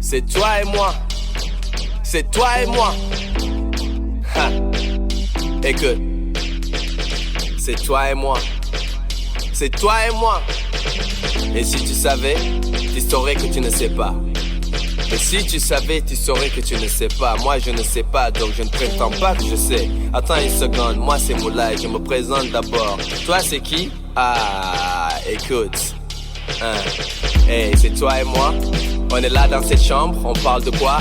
C'est toi et moi. C'est toi et moi. Écoute. C'est toi et moi. C'est toi et moi. Et si tu savais, tu saurais que tu ne sais pas. Et si tu savais, tu saurais que tu ne sais pas. Moi je ne sais pas, donc je ne prétends pas que je sais. Attends une seconde, moi c'est Moullah et je me présente d'abord. Toi c'est qui? Écoute. Hey, c'est toi et moi. On est là dans cette chambre, on parle de quoi?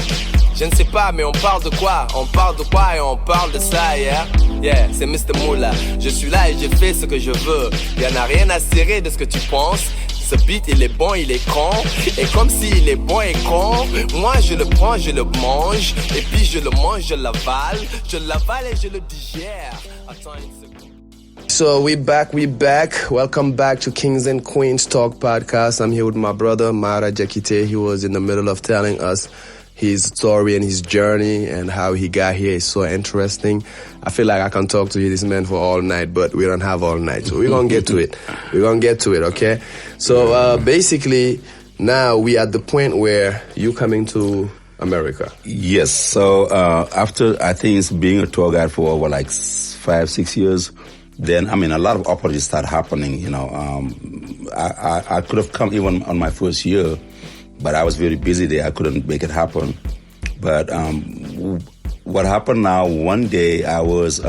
Je ne sais pas, mais on parle de quoi? On parle de quoi et on parle de ça, yeah? Yeah, c'est Mr. Moullah. Je suis là et je fais ce que je veux. Y'en a rien à cirer de ce que tu penses. Ce beat il est bon, il est con. Et comme s'il est bon et con, moi je le prends, je le mange. Et puis je le mange, je l'avale. Je l'avale et je le digère. Attends une seconde. So we back. Welcome back to Kings and Queens Talk Podcast. I'm here with my brother, Diakhate. He was in the middle of telling us his story and his journey and how he got here is so interesting. I feel like I can talk to this man for all night, but we don't have all night. So we're going to get to it. Okay? So basically, now we at the point where you coming to America. Yes. So after, I think, being a tour guide for over like 5-6 years, then, a lot of opportunities start happening, I could have come even on my first year, but I was very busy there. I couldn't make it happen. But what happened now, one day I was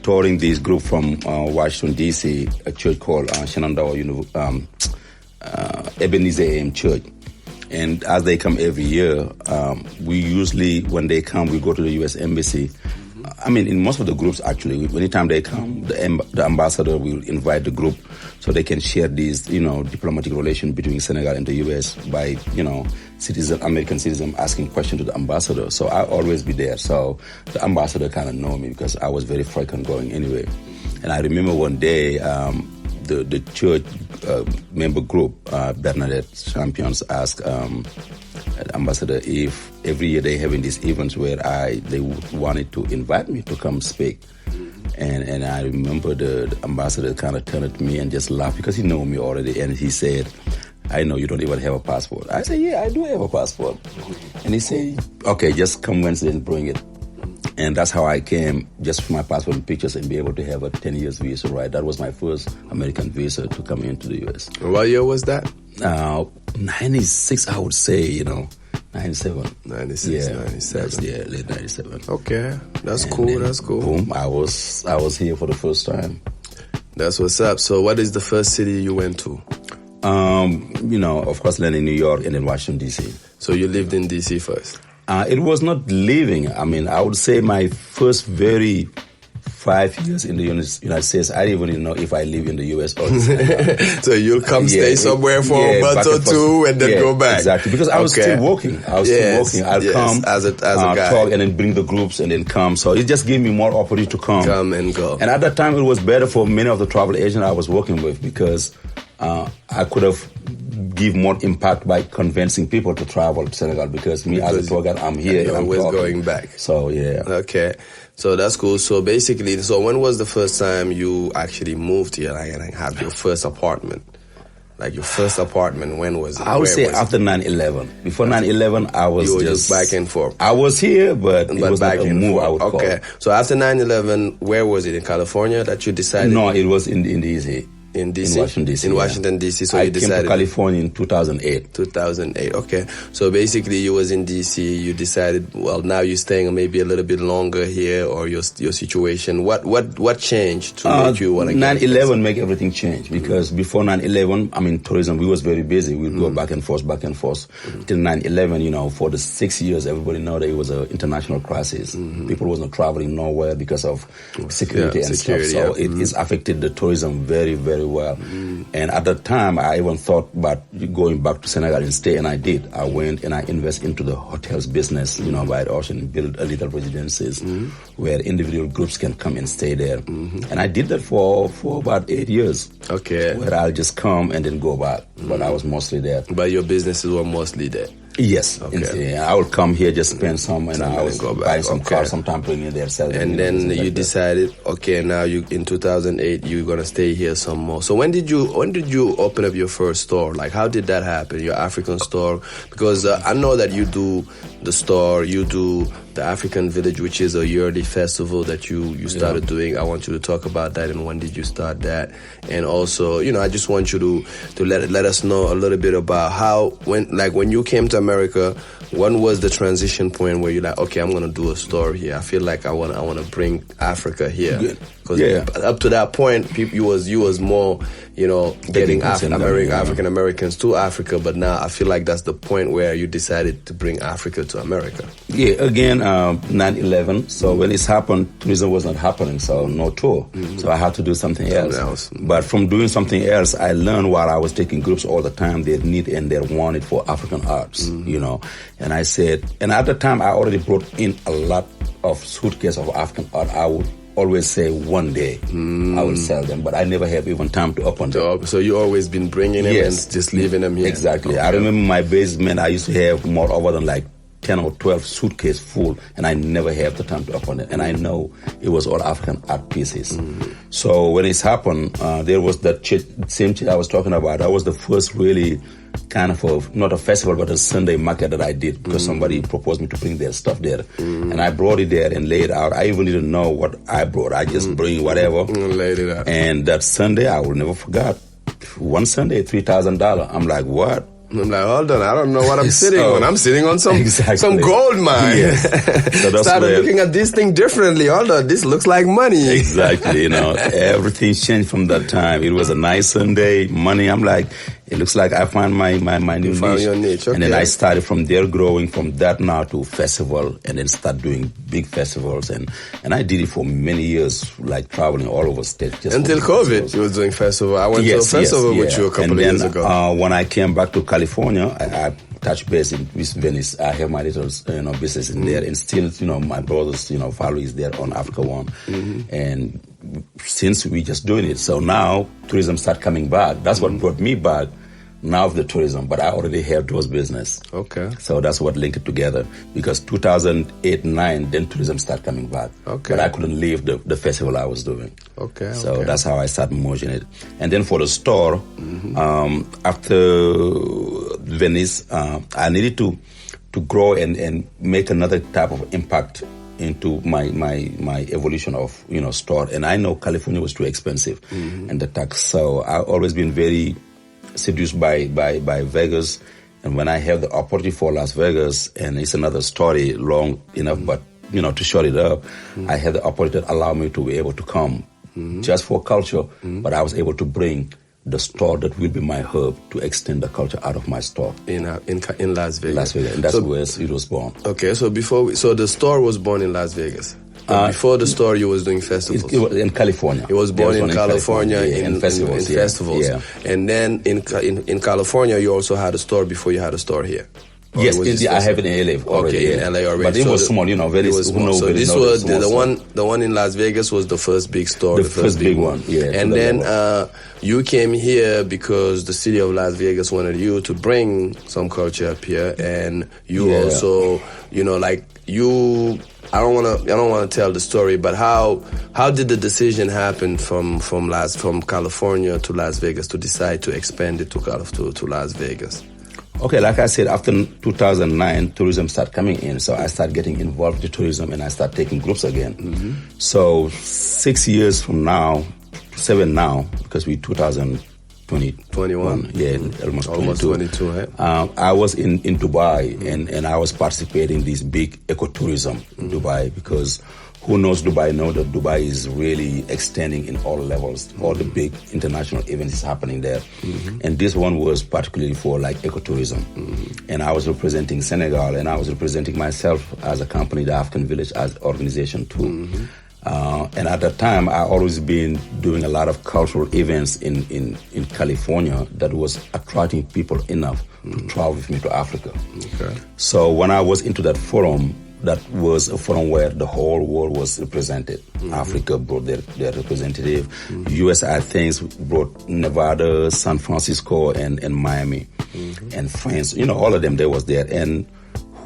touring this group from Washington, D.C., a church called Shenandoah Ebenezer AM Church. And as they come every year, we usually, when they come, we go to the U.S. Embassy. In most of the groups, actually, anytime they come, the ambassador will invite the group so they can share these, diplomatic relations between Senegal and the U.S. by, American citizen asking questions to the ambassador. So I'll always be there. So the ambassador kind of know me because I was very frequent going anyway. And I remember one day, the church member group, Bernadette Champions, asked the ambassador if every year they having these events where they wanted to invite me to come speak. And I remember the ambassador kind of turned to me and just laughed because he knew me already. And he said, I know you don't even have a passport. I said, yeah, I do have a passport. And he said, okay, just come Wednesday and bring it. And that's how I came, just for my passport and pictures, and be able to have a 10 years visa, right? That was my first American visa to come into the U.S. What year was that? 96, I would say, 97. 96, yeah, 97. Yeah, late 97. Okay, that's cool. Boom, I was here for the first time. That's what's up. So what is the first city you went to? Of course, landing in New York and then Washington, D.C. So you lived in D.C. first? It was not living. I would say my first 5 years in the United States, I didn't even know if I live in the U.S. or So you'll come stay somewhere for a month or two and then go back. Exactly, because I was still working. I'll come as a guy. Talk and then bring the groups and then come. So it just gave me more opportunity to come and go. And at that time, it was better for many of the travel agents I was working with because I could have give more impact by convincing people to travel to Senegal because as a tour guide, I'm here and I'm always going back. So, yeah. Okay. So that's cool. So basically, when was the first time you actually moved here and had your first apartment? Like your first apartment, when was it? I would say after 9/11. Before 9/11, I was just back and forth. I was here, but it was back and forth. I would call. So after 9/11, where was it? In California that you decided? No, it was in DC. In DC? In Washington, D.C. In Washington, D.C. So I came to California in 2008. 2008, okay. So basically you was in D.C., you decided, well, now you're staying maybe a little bit longer here, or your situation. What changed to make you want to get 9/11 make everything change, because before 9/11, tourism, we was very busy. We'd go back and forth. Till 9/11, for the 6 years, everybody know that it was an international crisis. People wasn't traveling nowhere because of security and stuff. So it is affected the tourism very, very well. And at that time, I even thought about going back to Senegal and stay, and I did. I went and I invested into the hotels business, by the ocean, build a little residences where individual groups can come and stay there. And I did that for about 8 years. Okay. Where I'll just come and then go back. But I was mostly there. But your businesses were mostly there? Yes. Okay. I would come here, just spend some, and I would go back. buy some cars, sometime bring it there, sell it. And then you decided, okay, now in 2008 you're gonna stay here some more. So when did you open up your first store? Like, how did that happen? Your African store? Because I know that you do the store, you do the African Village, which is a yearly festival that you started doing. I want you to talk about that, and when did you start that? And also, I just want you to let us know a little bit about how, when you came to America, when was the transition point where you're like, okay, I'm gonna do a store here. I feel like I wanna bring Africa here. Because up to that point, you was more, getting African Americans to Africa. But now I feel like that's the point where you decided to bring Africa to America. Yeah, again, 9/11. So when it's happened, tourism was not happening, so no tour. So I had to do something else. But from doing something else, I learned while I was taking groups all the time, they need and they want it for African arts, And I said, and at the time, I already brought in a lot of suitcases of African art. I would always say one day I will sell them, but I never have even time to open them. So you always been bringing them and just leaving them here? Exactly. Okay. I remember my basement, I used to have more over than like 10 or 12 suitcases full, and I never have the time to open it. And I know it was all African art pieces. So when it's happened, there was that same church I was talking about. That was the first really kind of not a festival, but a Sunday market that I did, because somebody proposed me to bring their stuff there. And I brought it there and laid it out. I even didn't know what I brought. I just bring whatever. Laid it out. And that Sunday, I will never forget. One Sunday, $3,000. I'm like, what? I'm like, hold on, I don't know what I'm sitting on. I'm sitting on some gold mine. Yes. So started looking at this thing differently. Hold on, this looks like money. Exactly, everything changed from that time. It was a nice Sunday, money. I'm like, it looks like I found my new niche. Your niche. Okay. And then I started from there, growing from that now to festival, and then start doing big festivals. And I did it for many years, like traveling all over state. Until COVID, you were doing festival. I went to a festival with you a couple of years ago. When I came back to California, I touched base in Venice. I have my little business in there, and still, my brother's family is there on Africa One. And since we just doing it, so now tourism start coming back. That's what brought me back. Now of the tourism, but I already have those business. Okay. So that's what linked it together, because 2008-9, then tourism started coming back. Okay. But I couldn't leave the festival I was doing. Okay. So that's how I started merging it. And then for the store, after Venice, I needed to grow and make another type of impact into my evolution of store. And I know California was too expensive and the tax. So I've always been very seduced by Vegas, and when I have the opportunity for Las Vegas, and it's another story, long enough, but to short it up, I had the opportunity that allowed me to be able to come just for culture, but I was able to bring the store that will be my hub to extend the culture out of my store in Las Vegas. Las Vegas, and that's where it was born. Okay, so so the store was born in Las Vegas. Before the store, you was doing festivals. It was in California. It was born in California in festivals. Yeah. And then in California, you also had a store before you had a store here. Yes, I have it in LA already. Okay, in LA already. But it was small, very small. So this was the one in Las Vegas was the first big store. The first big one, yeah. And then you came here because the city of Las Vegas wanted you to bring some culture up here, and you also, I don't want to tell the story, but how did the decision happen from California to Las Vegas to decide to expand it to Las Vegas? Okay, like I said, after 2009, tourism started coming in, so I started getting involved in tourism, and I started taking groups again. So 6 years from now, 7 now, because we 2021, almost 22. Right? I was in Dubai, and I was participating in this big ecotourism in Dubai, because who knows Dubai know that Dubai is really extending in all levels. All the big international events is happening there. And this one was particularly for ecotourism. And I was representing Senegal, and I was representing myself as a company, the African Village as organization too. And at that time, I always been doing a lot of cultural events in California that was attracting people enough to travel with me to Africa. Okay. So when I was into that forum, that was a forum where the whole world was represented. Africa brought their representative. US, I think, brought Nevada, San Francisco, and Miami. and friends. All of them, they was there. And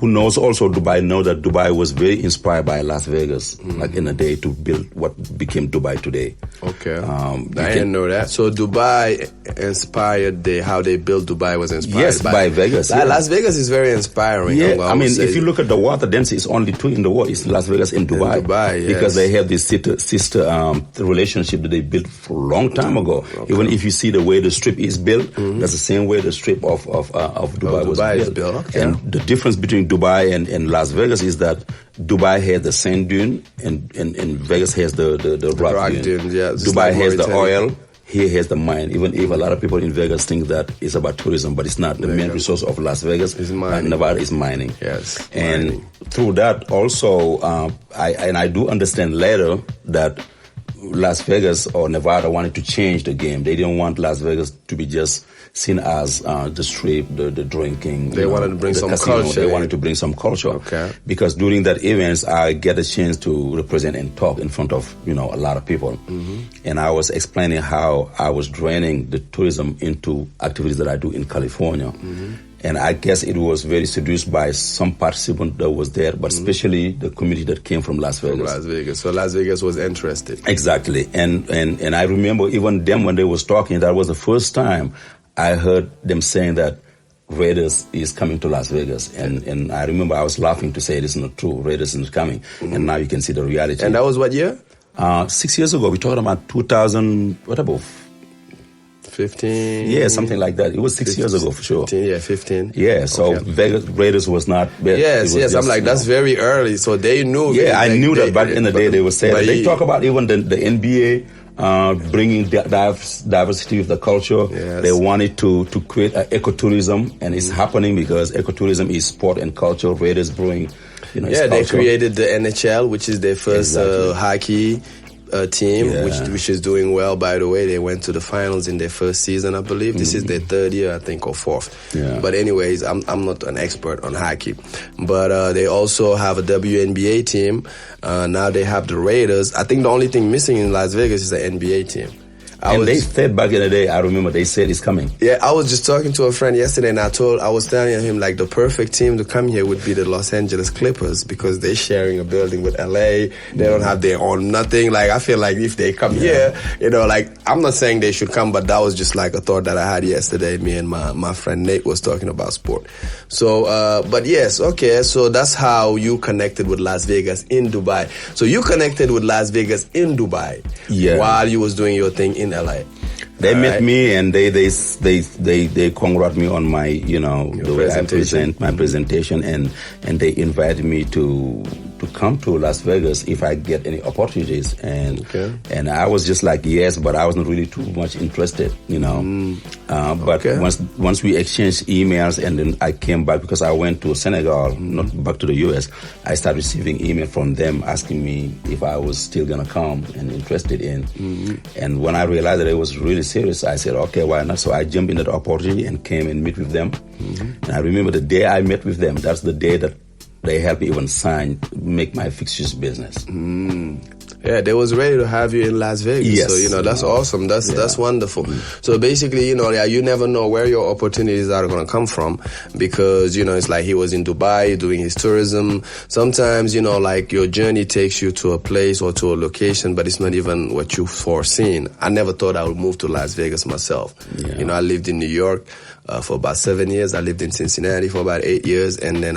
who knows also Dubai know that Dubai was very inspired by Las Vegas, like in a day, to build what became Dubai today. Okay. I didn't know that. So Dubai inspired how they built Dubai was inspired by Vegas. Yeah. Las Vegas is very inspiring. Yeah, I mean, if you look at the water density, it's only 2 in the world. It's Las Vegas and Dubai. Yes. Because they have this sister relationship that they built for a long time ago. Okay. Even if you see the way the strip is built, that's the same way the strip of Dubai was built. Okay. And the difference between Dubai and Las Vegas is that Dubai has the sand dune and Vegas has the rock dune. Yeah, Dubai has the oil. Here has the mine. Even if a lot of people in Vegas think that it's about tourism, but it's not. The main resource of Las Vegas, Nevada, is mining. Yes, and through that also, I do understand later that Las Vegas or Nevada wanted to change the game. They didn't want Las Vegas to be just seen as the strip, the drinking. They wanted to bring some culture. They wanted to bring some culture. Okay. Because during that events, I get a chance to represent and talk in front of, a lot of people. And I was explaining how I was draining the tourism into activities that I do in California. And I guess it was very seduced by some participant that was there, but especially the community that came from Las Vegas. So Las Vegas was interested. Exactly. And I remember even them when they was talking, that was the first time I heard them saying that Raiders is coming to Las Vegas. And I remember I was laughing to say, this is not true, Raiders is not coming. And now you can see the reality. And that was what year? 6 years ago. We're talking about 2000, what about 15? Yeah, something like that. It was 6 years ago for sure. 15. Yeah, so Vegas Raiders was not bad. Yes, just, I'm like, that's very early. So they knew. Yeah, I knew that back in the day they were saying that. They talk about even the NBA bringing diversity of the culture. Yes. They wanted to create ecotourism, and it's happening because ecotourism is sport and culture. Raiders bring, they created the NHL, which is their first hockey team, which is doing well, by the way. They went to the finals in their first season, I believe. This is their third year, I think, or fourth. Yeah. But anyways, I'm not an expert on hockey. But they also have a WNBA team. Now they have the Raiders. I think the only thing missing in Las Vegas is the NBA team. They said back in the day, I remember they said it's coming. Yeah, I was just talking to a friend yesterday, and I was telling him, like, the perfect team to come here would be the Los Angeles Clippers, because they're sharing a building with LA. They don't have their own nothing. Like, I feel like if they come here, I'm not saying they should come, but that was just like a thought that I had yesterday. Me and my friend Nate was talking about sport. So, but yes, okay, so that's how you connected with Las Vegas in Dubai. So you connected with Las Vegas in Dubai while you was doing your thing in LA. They met me and they congratulated me on my the way I present my presentation, and they invited me to come to Las Vegas if I get any opportunities, and I was just like yes, but I was not really too much interested, But once we exchanged emails, and then I came back because I went to Senegal, not back to the US. I started receiving email from them asking me if I was still gonna come and interested in, and when I realized that it was really serious, I said, okay, why not? So I jumped into the opportunity and came and meet with them. And I remember the day I met with them, that's the day that they helped me even make my fixtures business. Yeah, they was ready to have you in Las Vegas. Yes. So, that's awesome. That's wonderful. So basically, you never know where your opportunities are going to come from, because, it's like he was in Dubai doing his tourism. Sometimes, like your journey takes you to a place or to a location, but it's not even what you've foreseen. I never thought I would move to Las Vegas myself. Yeah. I lived in New York for about 7 years. I lived in Cincinnati for about 8 years. And then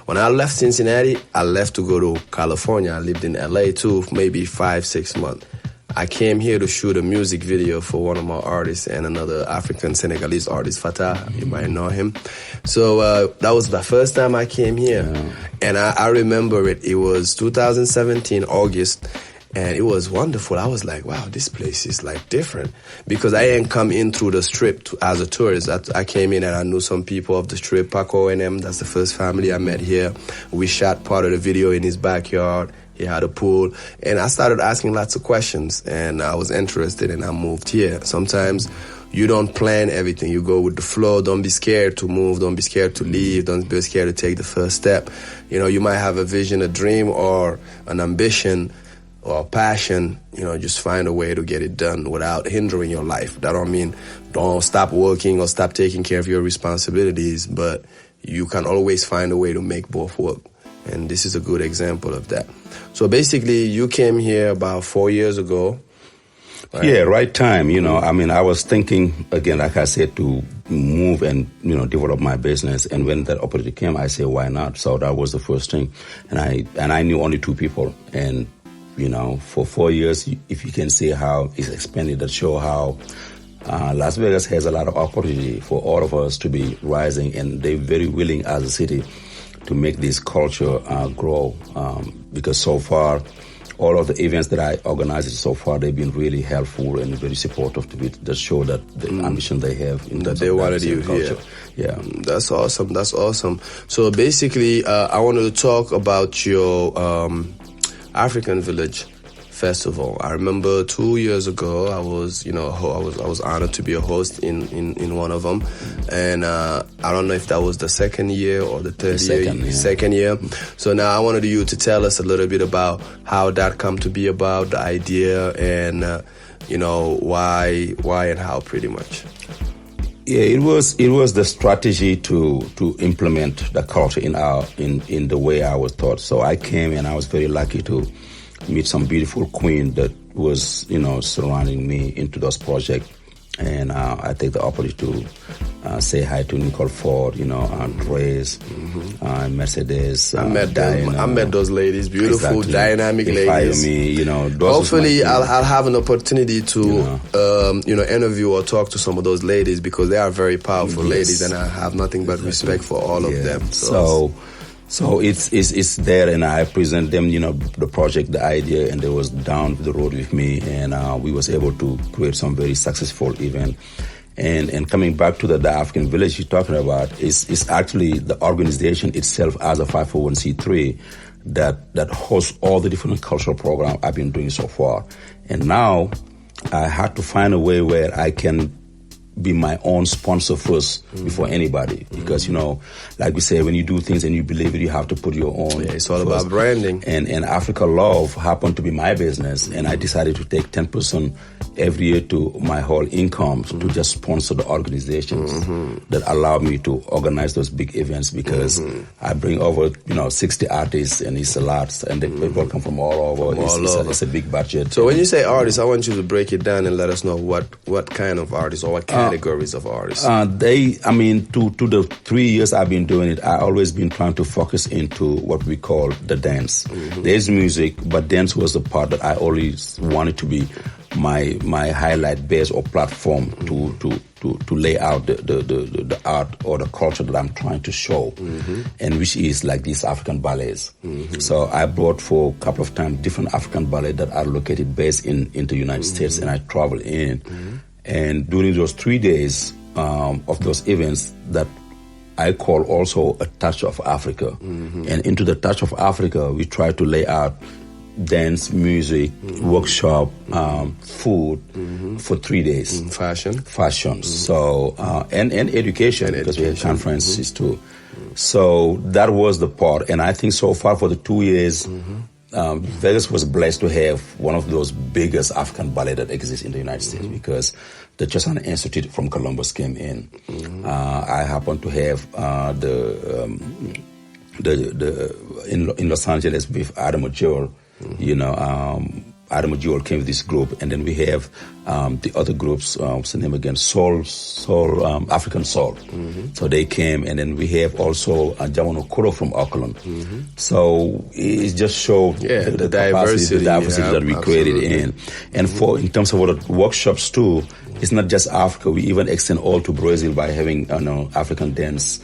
when I left Cincinnati, I left to go to California. I lived in LA too, maybe 5-6 months. I came here to shoot a music video for one of my artists and another African Senegalese artist, Fatah. You might know him. So that was the first time I came here. Yeah. And I remember it. It was 2017, August. And it was wonderful. I was like, wow, this place is like different. Because I didn't come in through the strip as a tourist. I came in and I knew some people of the strip, Paco and them. That's the first family I met here. We shot part of the video in his backyard. He had a pool. And I started asking lots of questions. And I was interested and I moved here. Sometimes you don't plan everything. You go with the flow. Don't be scared to move. Don't be scared to leave. Don't be scared to take the first step. You might have a vision, a dream, or an ambition, or passion, just find a way to get it done without hindering your life. That don't mean don't stop working or stop taking care of your responsibilities, but you can always find a way to make both work. And this is a good example of that. So basically, you came here about 4 years ago. Right? Yeah, right time. I was thinking, again, like I said, to move and, develop my business. And when that opportunity came, I said, why not? So that was the first thing. And I knew only 2 people. And, for 4 years, if you can see how it's expanded, that show how Las Vegas has a lot of opportunity for all of us to be rising. And they're very willing as a city to make this culture grow. Because so far, all of the events that I organized so far, they've been really helpful and very supportive to it. That show that the ambition they have in that they wanted you culture. Yeah, that's awesome. That's awesome. So basically, I wanted to talk about your African Village Festival. I remember 2 years ago, I was honored to be a host in one of them, and I don't know if that was the second year or the third year. Second year. So now I wanted you to tell us a little bit about how that come to be about, the idea, and why and how, pretty much. Yeah, it was the strategy to implement the culture in the way I was taught. So I came and I was very lucky to meet some beautiful queen that was, surrounding me into those projects. And I take the opportunity to say hi to Nicole Ford, Grace, Mercedes. I met those ladies, beautiful, exactly. Dynamic ladies. Me, hopefully, I'll have an opportunity to, interview or talk to some of those ladies, because they are very powerful ladies, and I have nothing but respect for all of them. So it's there, and I present them, the project, the idea, and they was down the road with me, and we was able to create some very successful event. And coming back to the African Village you're talking about, is actually the organization itself as a 501c3 that hosts all the different cultural programs I've been doing so far. And now I had to find a way where I can be my own sponsor first before anybody, because like we say, when you do things and you believe it, you have to put your own. Yeah, it's all about branding. And Africa Love happened to be my business, and I decided to take 10% every year to my whole income to just sponsor the organizations that allow me to organize those big events, because I bring over 60 artists, and it's a lot, and the people come from all over. It's a big budget. So when you say artists, I want you to break it down and let us know what kind of artists or what categories of artists. To the 3 years I've been doing it, I always been trying to focus into what we call the dance. There's music, but dance was the part that I always wanted to be my highlight base or platform to lay out the art or the culture that I'm trying to show, and which is like these African ballets. So I brought for a couple of times different African ballets that are located based in the United States, and I travel in. And during those 3 days of those events that I call also a touch of Africa. And into the touch of Africa, we try to lay out dance, music, workshop, food for 3 days. Fashion. So, and education, because we had conferences too. So that was the part. And I think so far for the 2 years, Vegas was blessed to have one of those biggest African ballet that exists in the United States, because the Chasana Institute from Columbus came in. I happened to have in Los Angeles with Adam Jewell. Adam Jewell came with this group, and then we have the other groups. What's the name again? African Soul. So they came, and then we have also Jamon Okoro from Auckland. So it just showed the diversity that we created in. And in terms of what workshops too, it's not just Africa. We even extend all to Brazil by having African dance,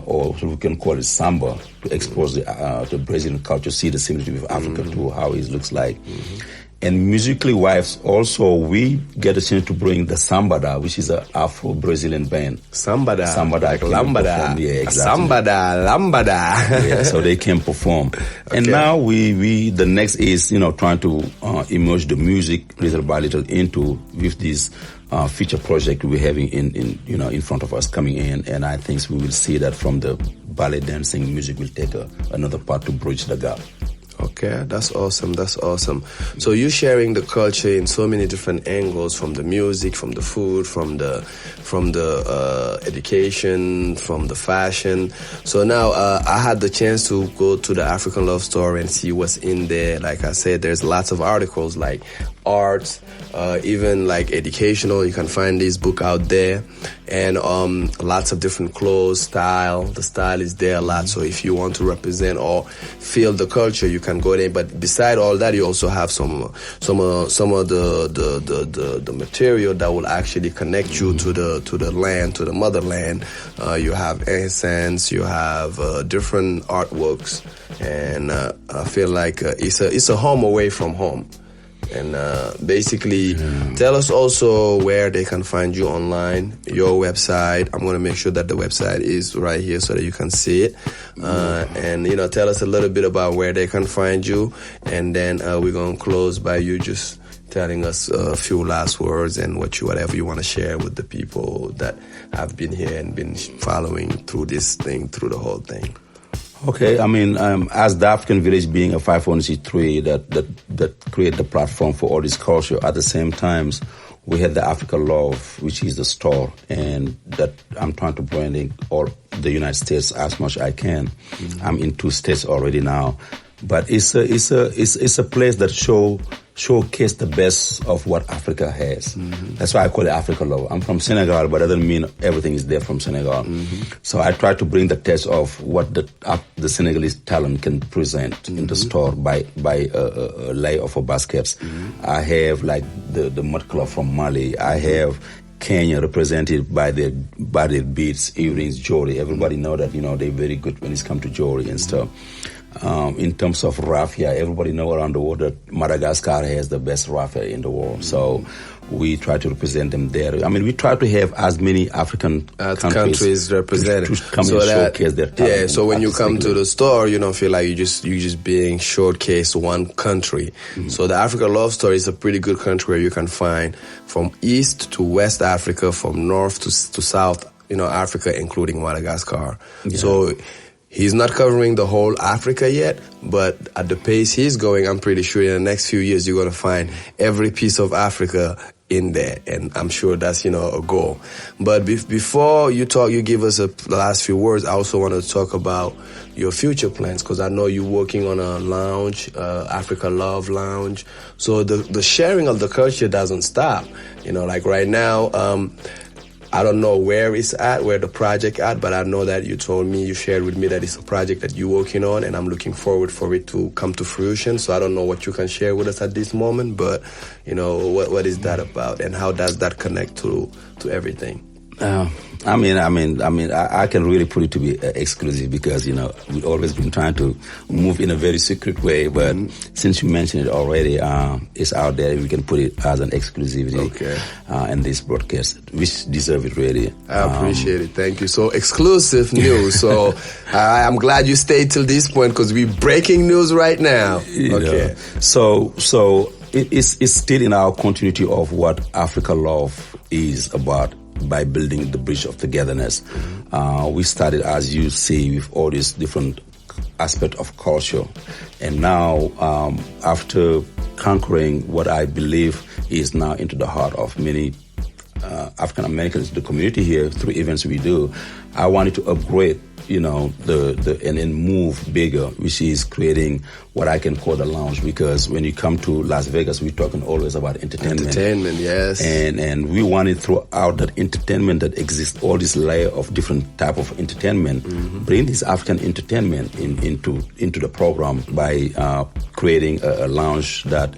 or we can call it samba, to expose the Brazilian culture, see the similarity with Africa too, how it looks like. And musically wise, also we get a chance to bring the Sambada, which is an Afro-Brazilian band. Sambada, like lambada. Yeah, exactly. Sambada, lambada. Yeah, so they can perform. And now we the next is trying to immerse the music little by little into with this feature project we're having in front of us coming in. And I think we will see that from the ballet dancing, music will take another part to bridge the gap. Okay, that's awesome. So you're sharing the culture in so many different angles, from the music, from the food, from the education, from the fashion. So now I had the chance to go to the African Love Store and see what's in there. Like I said, there's lots of articles like arts, even like educational. You can find this book out there, and lots of different clothes, style. The style is there a lot. So if you want to represent or feel the culture, you can go there. But beside all that, you also have some of the material that will actually connect you to the land, to the motherland. You have essence, you have different artworks, and I feel like it's a home away from home. And basically, tell us also where they can find you online, your website. I'm going to make sure that the website is right here so that you can see it. And, tell us a little bit about where they can find you. And then we're going to close by you just telling us a few last words and whatever you want to share with the people that have been here and been following through this thing, through the whole thing. Okay, I mean, as the African Village being a 501c3 that create the platform for all this culture, at the same time, we had the Africa Love, which is the store, and that I'm trying to brand in all the United States as much as I can. Mm-hmm. I'm in 2 states already now, but it's a place that showcase the best of what Africa has. Mm-hmm. That's why I call it Africa Love. I'm from Senegal, but that doesn't mean everything is there from Senegal. Mm-hmm. So I try to bring the taste of what the Senegalese talent can present in the store by a layer of baskets. Mm-hmm. I have like the mud club from Mali. I have Kenya represented by their beads, earrings, jewelry. Everybody know that they're very good when it's come to jewelry and stuff. In terms of raffia, everybody know around the world that Madagascar has the best raffia in the world. So we try to represent them there. I mean, we try to have as many African countries represented to come and showcase their talent. Yeah, so when you come to the store, you don't feel like you just being showcased one country. Mm-hmm. So the Africa Love Story is a pretty good country where you can find from East to West Africa, from North to South, Africa, including Madagascar. Yeah. So he's not covering the whole Africa yet, but at the pace he's going, I'm pretty sure in the next few years you're going to find every piece of Africa in there, and I'm sure that's a goal. But before you give us the last few words, I also want to talk about your future plans, because I know you're working on a lounge, Africa Love Lounge. So the sharing of the culture doesn't stop. Like right now, I don't know where it's at, where the project at, but I know that you shared with me that it's a project that you're working on, and I'm looking forward for it to come to fruition. So I don't know what you can share with us at this moment, but what is that about, and how does that connect to everything? I can really put it to be exclusive, because we've always been trying to move in a very secret way, but since you mentioned it already, it's out there. We can put it as an exclusivity in this broadcast, which deserve it really. I appreciate it. Thank you. So exclusive news. So I'm glad you stayed till this point, because we're breaking news right now. Okay. So it's still in our continuity of what Africa Love is about, by building the bridge of togetherness. We started, as you see, with all these different aspects of culture. And now, after conquering what I believe is now into the heart of many African Americans, the community here, through events we do, I wanted to upgrade, and then move bigger, which is creating what I can call the lounge. Because when you come to Las Vegas, we're talking always about entertainment. Entertainment, yes. And we wanted throughout that entertainment that exists, all this layer of different type of entertainment, bring this African entertainment into the program by creating a lounge that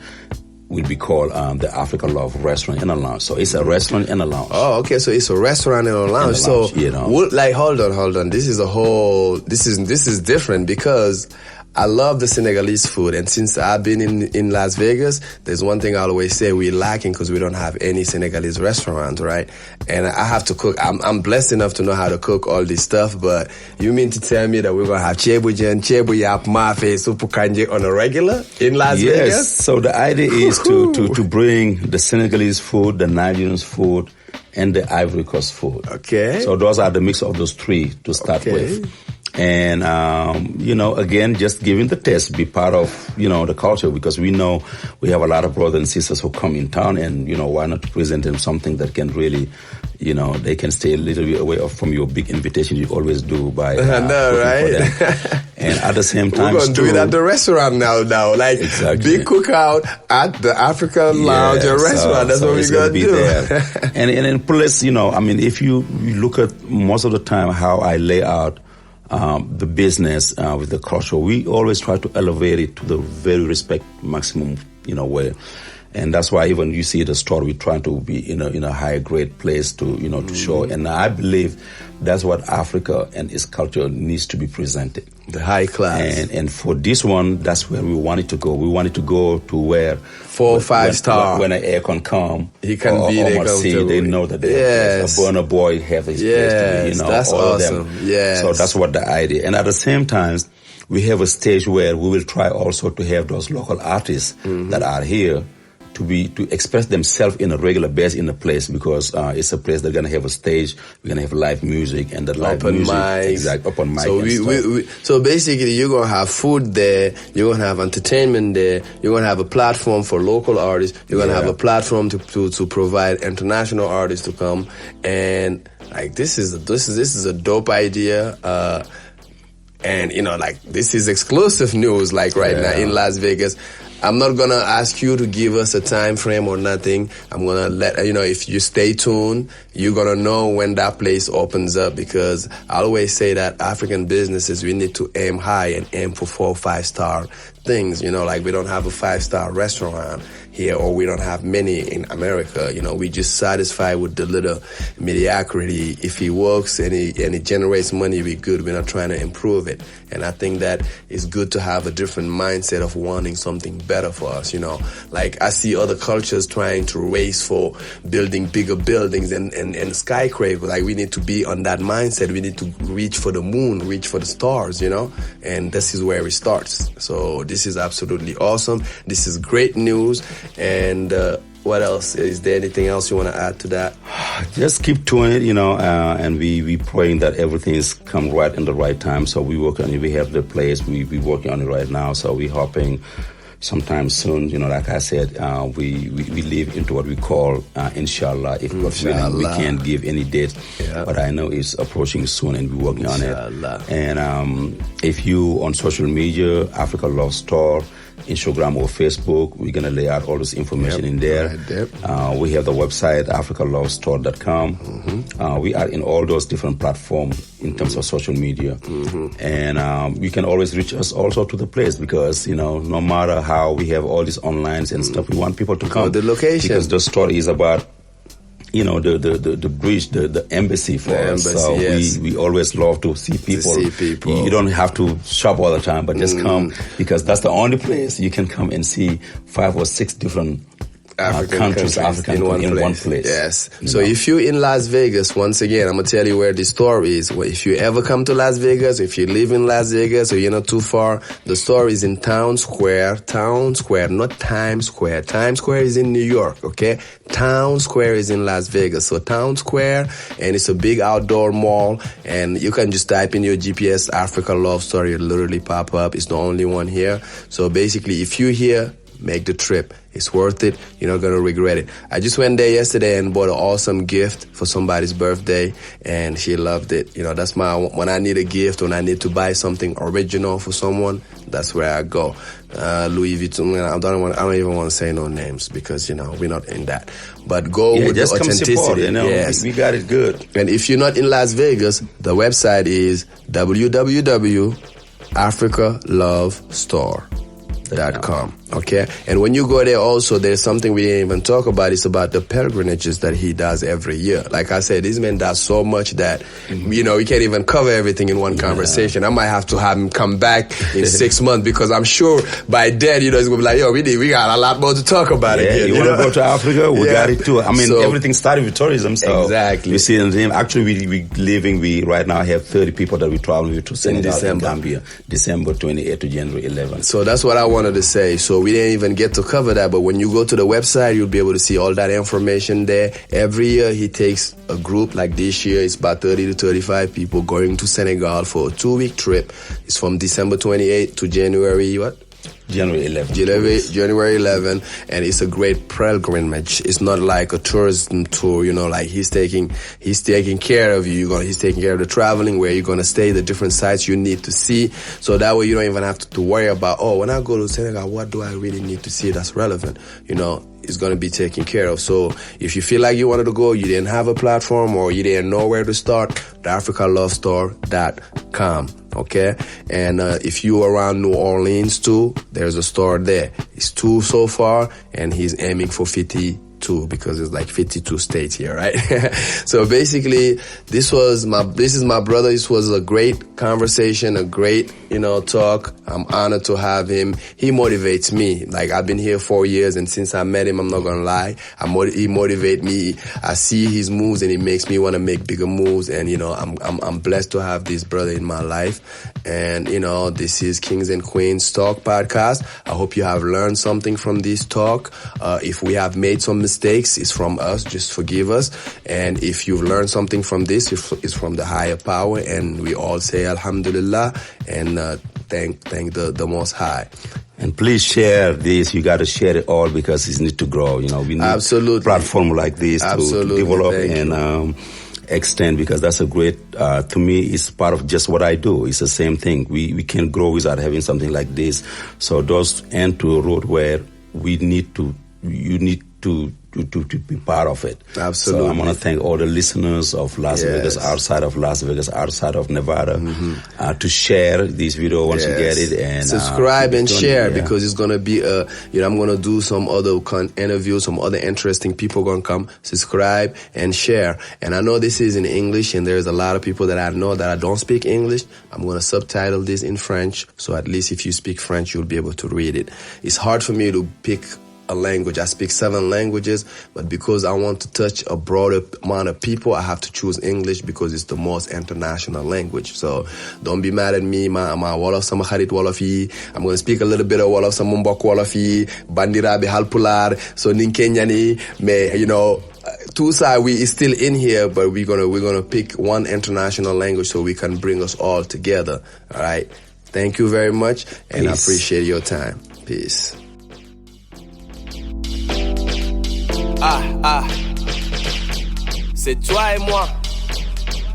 will be called the Africa Love Restaurant and a Lounge. So it's a restaurant and a lounge. Oh, okay. So it's a restaurant and a lounge. So, hold on. This is different, because I love the Senegalese food, and since I've been in Las Vegas, there's one thing I always say we're lacking, because we don't have any Senegalese restaurants, right? And I have to cook. I'm blessed enough to know how to cook all this stuff, but you mean to tell me that we're going to have chebu yap, mafe, supu kanje on a regular in Las Vegas? Yes. So the idea is to bring the Senegalese food, the Nigerian food, and the Ivory Coast food. Okay. So those are the mix of those three to start with. And, again, just giving the test, be part of, the culture, because we know we have a lot of brothers and sisters who come in town, and, why not present them something that can really, they can stay a little bit away from your big invitation you always do by I know, right? And at the same time, we're going to do it at the restaurant now. Like, exactly. Big cookout at the African Lounge or restaurant. That's what we're going to do. There. and plus, if you look at most of the time how I lay out the business with the culture, we always try to elevate it to the very respect maximum, way. And that's why even you see the store, we're trying to be in a high grade place to, to show. And I believe that's what Africa and its culture needs to be presented. The high class. And for this one, that's where we wanted to go. We wanted to go to where 4 or 5 star. When an air can come, he can be there. They know that a Burna Boy have his place to be, that's all awesome. of them. Yes. So that's what the idea. And at the same time, we have a stage where we will try also to have those local artists that are here to express themselves in a regular basis in the place, because it's a place that's gonna have a stage. We're gonna have live music, and the live open music, mics. exactly, open mic. So basically, you're gonna have food there. You're gonna have entertainment there. You're gonna have a platform for local artists. You're gonna have a platform to provide international artists to come. And like this is a dope idea. And this is exclusive news. Like right now in Las Vegas. I'm not gonna ask you to give us a time frame or nothing. I'm gonna let if you stay tuned, you're gonna know when that place opens up, because I always say that African businesses, we need to aim high and aim for 4 or 5 star things. Like we don't have a 5-star restaurant here, or we don't have many in America. We just satisfied with the little mediocrity. If it works and it generates money, we're good. We're not trying to improve it. And I think that it's good to have a different mindset of wanting something better for us. Like I see other cultures trying to race for building bigger buildings and skyscrapers. Like we need to be on that mindset. We need to reach for the moon, reach for the stars, and this is where it starts. So this is absolutely awesome. This is great news. And what else? Is there anything else you want to add to that? Just keep doing it, and we praying that everything's come right in the right time. So we work on it. We have the place. We working on it right now. So we hoping sometime soon, like I said, we live into what we call inshallah. If we can't give any date, but I know it's approaching soon, and we're working on it. And if you on social media, Africa Love Store, Instagram or Facebook, we're going to lay out all this information in there. We have the website, africalovestore.com. We are in all those different platforms in terms of social media. And you can always reach us also to the place, because, no matter how we have all these onlines and stuff, we want people to come. The location. Because the story is about the bridge, the embassy for us. So we always love to see people. You don't have to shop all the time, but just come, because that's the only place you can come and see 5 or 6 different African countries in one place. Yes. So if you're in Las Vegas, once again, I'm going to tell you where the store is. If you ever come to Las Vegas, if you live in Las Vegas or you're not too far, the store is in Town Square, not Times Square. Times Square is in New York, okay? Town Square is in Las Vegas. So Town Square, and it's a big outdoor mall, and you can just type in your GPS, Africa Love Store, it'll literally pop up. It's the only one here. So basically, if you're here, make the trip. It's worth it. You're not going to regret it. I just went there yesterday and bought an awesome gift for somebody's birthday, and she loved it. That's when I need a gift, when I need to buy something original for someone, that's where I go. Louis Vuitton, I don't even want to say no names, because, we're not in that. But go with the authenticity. Support, yes. We got it good. And if you're not in Las Vegas, the website is www.africalovestore.com. Okay, and when you go there, also there's something we didn't even talk about. It's about the pilgrimages that he does every year. Like I said, this man does so much that we can't even cover everything in one conversation. I might have to have him come back in 6 months, because I'm sure by then it's gonna be like, yo, we got a lot more to talk about again. You want to go to Africa? We got it too. I mean, everything started with tourism. So exactly. You see, actually, we right now have 30 people that we travel with to Senegal and Gambia, December 28th to January 11th. So that's what I wanted to say. So we didn't even get to cover that. But when you go to the website, you'll be able to see all that information there. Every year he takes a group. Like this year, it's about 30 to 35 people going to Senegal for a 2-week trip. It's from December 28th to January what? January 11. January 11, and it's a great pilgrimage. It's not like a tourism tour, you know, like he's taking care of you. He's taking care of the traveling, where you're gonna stay, the different sites you need to see. So that way you don't even have to worry about, oh, when I go to Senegal, what do I really need to see that's relevant? You know, it's going to be taken care of. So if you feel like you wanted to go, you didn't have a platform, or you didn't know where to start, theafricalovestore.com. Okay? And if you are around New Orleans too, there's a store there. It's 2 so far, and he's aiming for 52 because it's like 52 states here, right? So basically, this is my brother. This was a great conversation, a great, talk. I'm honored to have him. He motivates me. Like, I've been here 4 years, and since I met him, I'm not gonna lie, he motivates me. I see his moves, and it makes me want to make bigger moves. And I'm blessed to have this brother in my life. And this is Kings and Queens Talk Podcast. I hope you have learned something from this talk. If we have made some mistakes, it's from us. Just forgive us. And if you've learned something from this, it's from the higher power. And we all say Alhamdulillah and thank the Most High. And please share this. You got to share it all, because it needs to grow. We need Absolutely. a platform like this to develop and extend, because that's a great, to me, it's part of just what I do. It's the same thing. We can't grow without having something like this. So those end to a road where you need to be part of it. Absolutely. So I want to thank all the listeners of Las Vegas, outside of Las Vegas, outside of Nevada, to share this video once you get it, and subscribe and share, because it's gonna be I'm gonna do some other interviews, some other interesting people gonna come. Subscribe and share. And I know this is in English, and there's a lot of people that I know that I don't speak English. I'm gonna subtitle this in French, so at least if you speak French, you'll be able to read it. It's hard for me to pick a language. I speak 7 languages, but because I want to touch a broader amount of people, I have to choose English because it's the most international language. So don't be mad at me. Ma Wolof sama xarit Wolof yi. I'm going to speak a little bit of Wolof sama mbokk Wolof yi, bandiraɓe Halpulaar, so ninkeñani, mais tout ça we is still in here, but we're gonna pick one international language so we can bring us all together. All right. Thank you very much, and I appreciate your time. Peace. C'est toi et moi.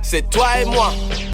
C'est toi et moi.